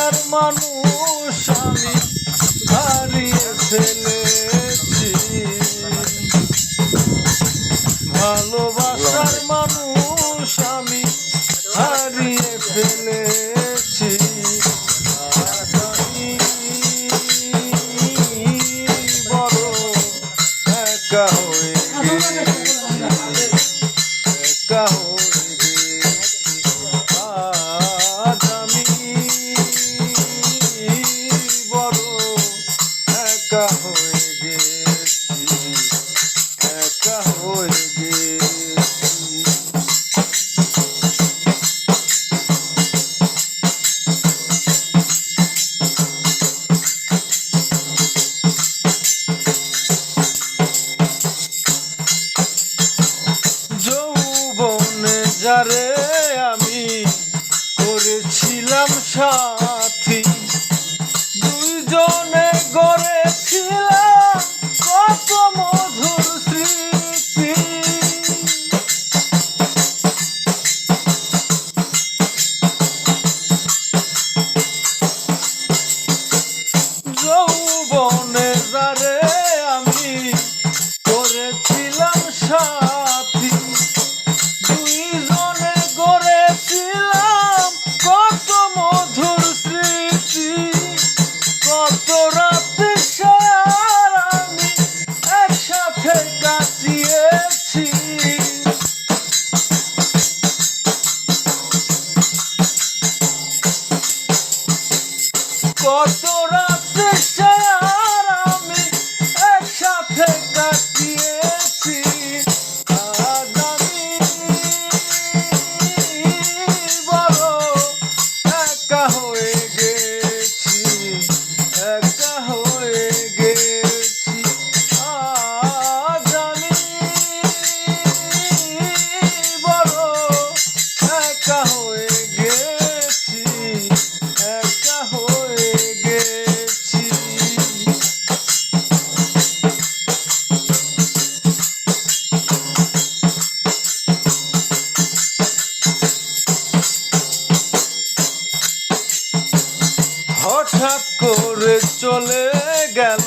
ভালোবাসার মানুষ আমি হারিয়ে ফেলেছি, ভালোবাসার মানুষ আমি হারিয়ে ফেলেছি। আমি বড় একা হয়ে গেছি, একা হয়ে গেছি। আজ আমি বড় একা হয়ে গেছি, একা হয়ে গেছি। যৌবনে যারে আমি করেছিলাম সাথী, দুইজনে গড়েছিলাম কত মধুর স্মৃতি। যৌবনে যারে আমি করেছিলাম সাথী, দুইজনে গড়েছিলাম কত মধুর স্মৃতি। কত রাতে আর আমি একসাথে কাটিয়েছি, কত রাতে আর আমি একসাথে কাটিয়েছি। আজ আমি বড় একা হয়ে গেছি, একা হয়ে গেছি। আজ আমি বড় একা হয়ে গেছি, একা হয়ে গেছি। হঠাৎ করে চলে গেল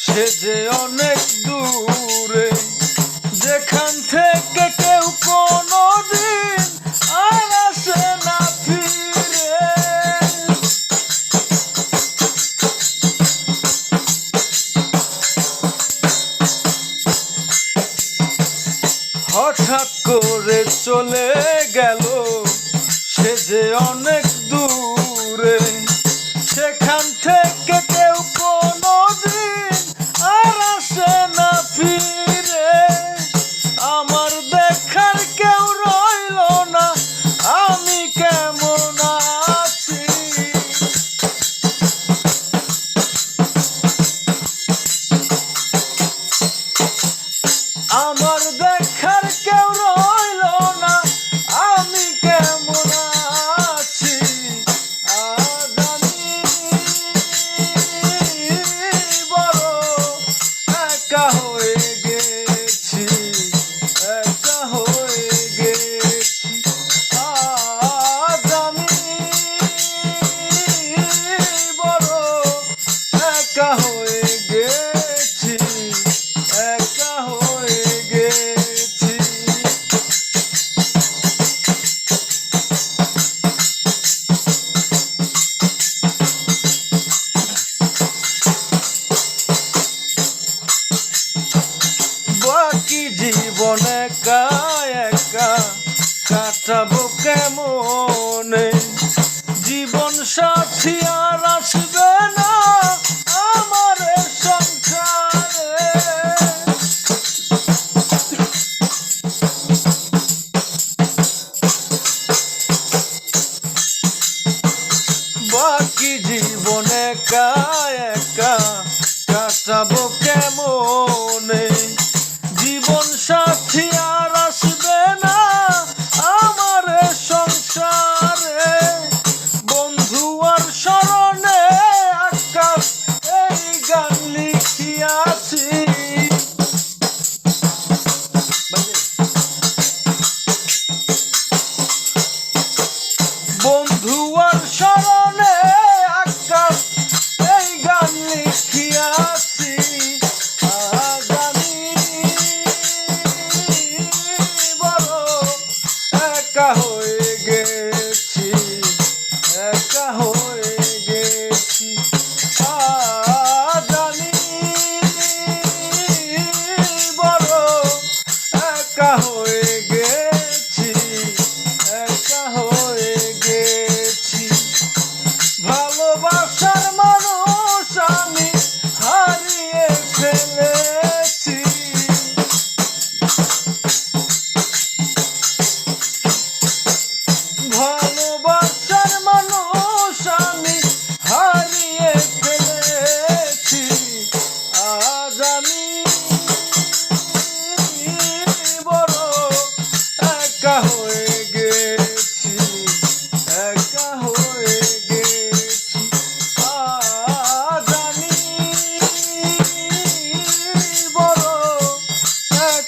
সে যে অনেক দূরে, যেখান থেকে কেউ কোনোদিন আর আসে না ফিরে। হঠাৎ করে চলে গেল সে যে অনেক দূরে, সেখান থেকে কেউ কোনোদিন আর আসে না ফিরে। আমার দেখার কেউ রইল না আমি কেমন আছি, আমার দেখার কেউ রইল না আমি কেমন আছি। আজ আমি বড় একা হয়ে গেছি, একা হয়ে গেছি। আজ আমি বড় একা হয়ে গেছি, একা হয়ে গেছি। বাকি জীবন একা একা কাটাবো কেমনে, জীবন সাথী আর আসবে না আমার সংসারে। বাকি জীবন একা একা কাটাবো কেমনে, জীবন সাথী আর আসবে না আমার সংসারে। বন্ধু আর স্মরণে আকাশ এই গান লিখিয়াছি, বন্ধু আর স্মরণে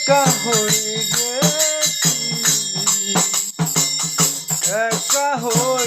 একা হয়ে গেছি, একা হয়ে